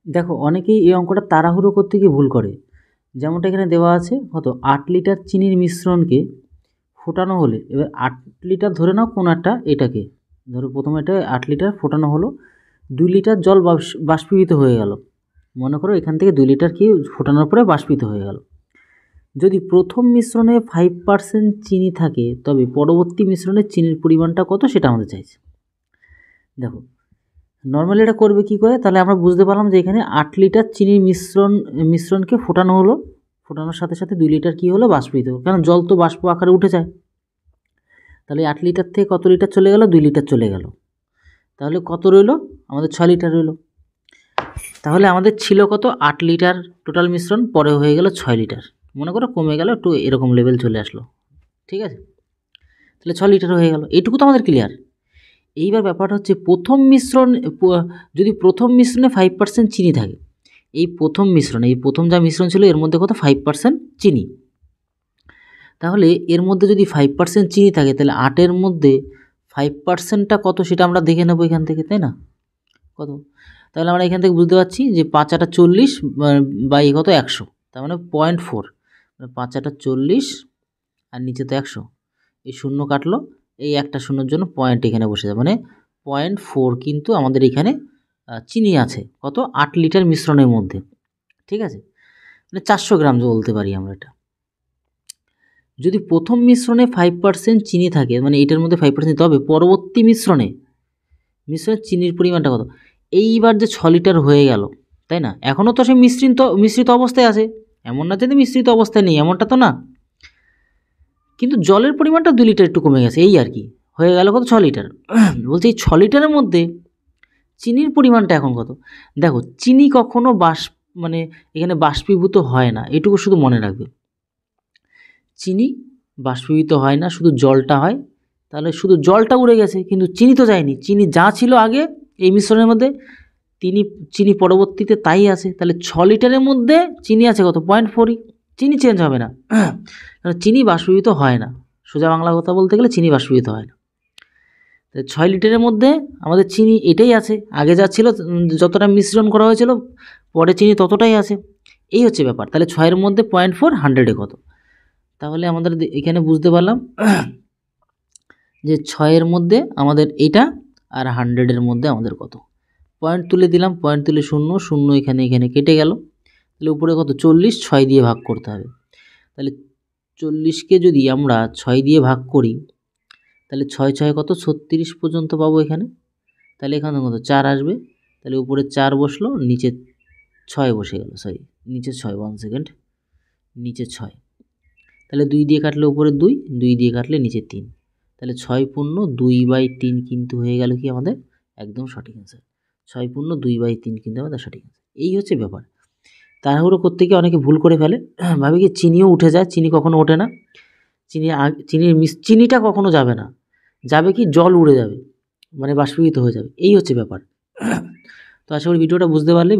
দেখো অনেকেই এই অঙ্কটা তাড়াহুড়ো করতে গিয়ে ভুল করে। যেমনটা এখানে দেওয়া আছে কত 8 লিটার চিনির মিশ্রণকে ফোটানো হলে, এবার 8 লিটার ধরে নাও কোন একটা এটাকে, ধরো প্রথমে এটা 8 লিটার ফোটানো হলো, 2 লিটার জল বাষ্পীভূত হয়ে গেল। মনে করো এখান থেকে 2 লিটার কি ফোটানোর পরে বাষ্পীভূত হয়ে গেল। যদি প্রথম মিশ্রণে 5% চিনি থাকে তবে পরবর্তী মিশ্রণে চিনির পরিমাণটা কত সেটা আমাদের চাইছে। দেখো নর্মালি এটা করবে কি করে, তাহলে আমরা বুঝতে পারলাম যে এখানে 8 লিটার চিনির মিশ্রণকে ফোটানো হলো, ফোটানোর সাথে সাথে 2 লিটার কি হলো বাষ্পীভূত হলো, কারণ জল তো বাষ্প আকারে উঠে যায়। তাহলে 8 লিটার থেকে কত লিটার চলে গেল, 2 লিটার চলে গেল। তাহলে কত রইল আমাদের 6 লিটার রইল। তাহলে আমাদের ছিল কত 8 লিটার টোটাল মিশ্রণ, পরে হয়ে গেল 6 লিটার, মনে করো কমে গেল একটু, এরকম লেভেল চলে আসলো। ঠিক আছে, তাহলে 6 লিটার হয়ে গেল, এইটুকু তো আমাদের ক্লিয়ার। এইবার ব্যাপারটা হচ্ছে যদি প্রথম মিশ্রণে 5% চিনি থাকে, এই প্রথম যা মিশ্রণ ছিল এর মধ্যে কত 5% চিনি, তাহলে এর মধ্যে যদি 5% চিনি থাকে তাহলে 8-এর মধ্যে 5%টা কত সেটা আমরা দেখে নেবো এখান থেকে, তাই না? কত, তাহলে আমরা এখান থেকে বুঝতে পারছি যে 5-8 40 বাই কত 100, তার মানে 0.4, 5-8 40 আর নিচে তো 100, এই শূন্য কাটলো, এই একটা শূন্যর জন্য পয়েন্ট এখানে বসে যাবে, মানে 0.4 কিন্তু আমাদের এখানে চিনি আছে কত 8 লিটার মিশ্রণের মধ্যে। ঠিক আছে, মানে 400 গ্রাম বলতে পারি আমরা এটা। যদি প্রথম মিশ্রণে 5% চিনি থাকে, মানে এটার মধ্যে 5%, তবে পরবর্তী মিশ্রণে চিনির পরিমাণটা কত, এইবার যে 6 লিটার হয়ে গেল, তাই না? এখনও তো সে মিশ্রিত অবস্থায় আছে, এমন না যে মিশ্রিত অবস্থায় নেই, এমনটা তো না, কিন্তু জলের পরিমাণটা 2 লিটার একটু কমে গেছে, এই আর কি, হয়ে গেল কত 6 লিটার। বলছি এই 6 লিটারের মধ্যে চিনির পরিমাণটা এখন কত। দেখো চিনি কখনো মানে এখানে বাষ্পীভূত হয় না, এটুকু শুধু মনে রাখবে, চিনি বাষ্পীভূত হয় না, শুধু জলটা হয়। তাহলে শুধু জলটা উড়ে গেছে, কিন্তু চিনি তো যায়নি, চিনি যা ছিল আগে এই মিশ্রণের মধ্যে চিনি পরবর্তীতে তাই আছে। তাহলে 6 লিটারের মধ্যে চিনি আছে কত 0.4, চিনি চেঞ্জ হবে না, কারণ চিনি বাষ্পীভূত হয় না, সোজা বাংলা কথা বলতে গেলে চিনি বাষ্পীভূত হয় না। 6 লিটারের মধ্যে আমাদের চিনি এটাই আছে, আগে যা ছিল যতটা মিশ্রণ করা হয়েছিল পরে চিনি ততটাই আছে, এই হচ্ছে ব্যাপার। তাহলে 6-এর মধ্যে 0.4 100-এ কত, তাহলে আমাদের এখানে বুঝতে পারলাম যে 6-এর মধ্যে আমাদের এটা আর 100-এর মধ্যে আমাদের কত। পয়েন্ট তুলে দিলাম, পয়েন্ট তুলে 0 0 এখানে কেটে গেল, তাহলে উপরে কত 40, 6 দিয়ে ভাগ করতে হবে। তাহলে 40কে যদি আমরা 6 দিয়ে ভাগ করি তাহলে 6 কত 36 পর্যন্ত পাবো এখানে। তাহলে এখানে কত 4 আসবে, তাহলে উপরে 4 বসলো, নিচে 6 বসে গেল, নিচে 6, 1 সেকেন্ড, নিচে 6, তাহলে 2 দিয়ে কাটলে উপরে 2, 2 দিয়ে কাটলে নিচে 3, তাহলে 6/2/3 কিন্তু হয়ে গেল কি আমাদের একদম সঠিক অ্যান্সার। 6/2/3 কিন্তু আমাদের সঠিক অ্যান্সার। এই হচ্ছে ব্যাপার। তাড়াহুড়ো করতে গিয়ে অনেকে ভুল করে ফেলে, ভাবে কি চিনিও উঠে যায়, চিনি কখনো ওঠে না, চিনিটা কখনো যাবে না, যাবে কি জল উড়ে যাবে, মানে বাষ্পীভূত হয়ে যাবে, এই হচ্ছে ব্যাপার। তো আশা করি ভিডিওটা বুঝতে পারলে।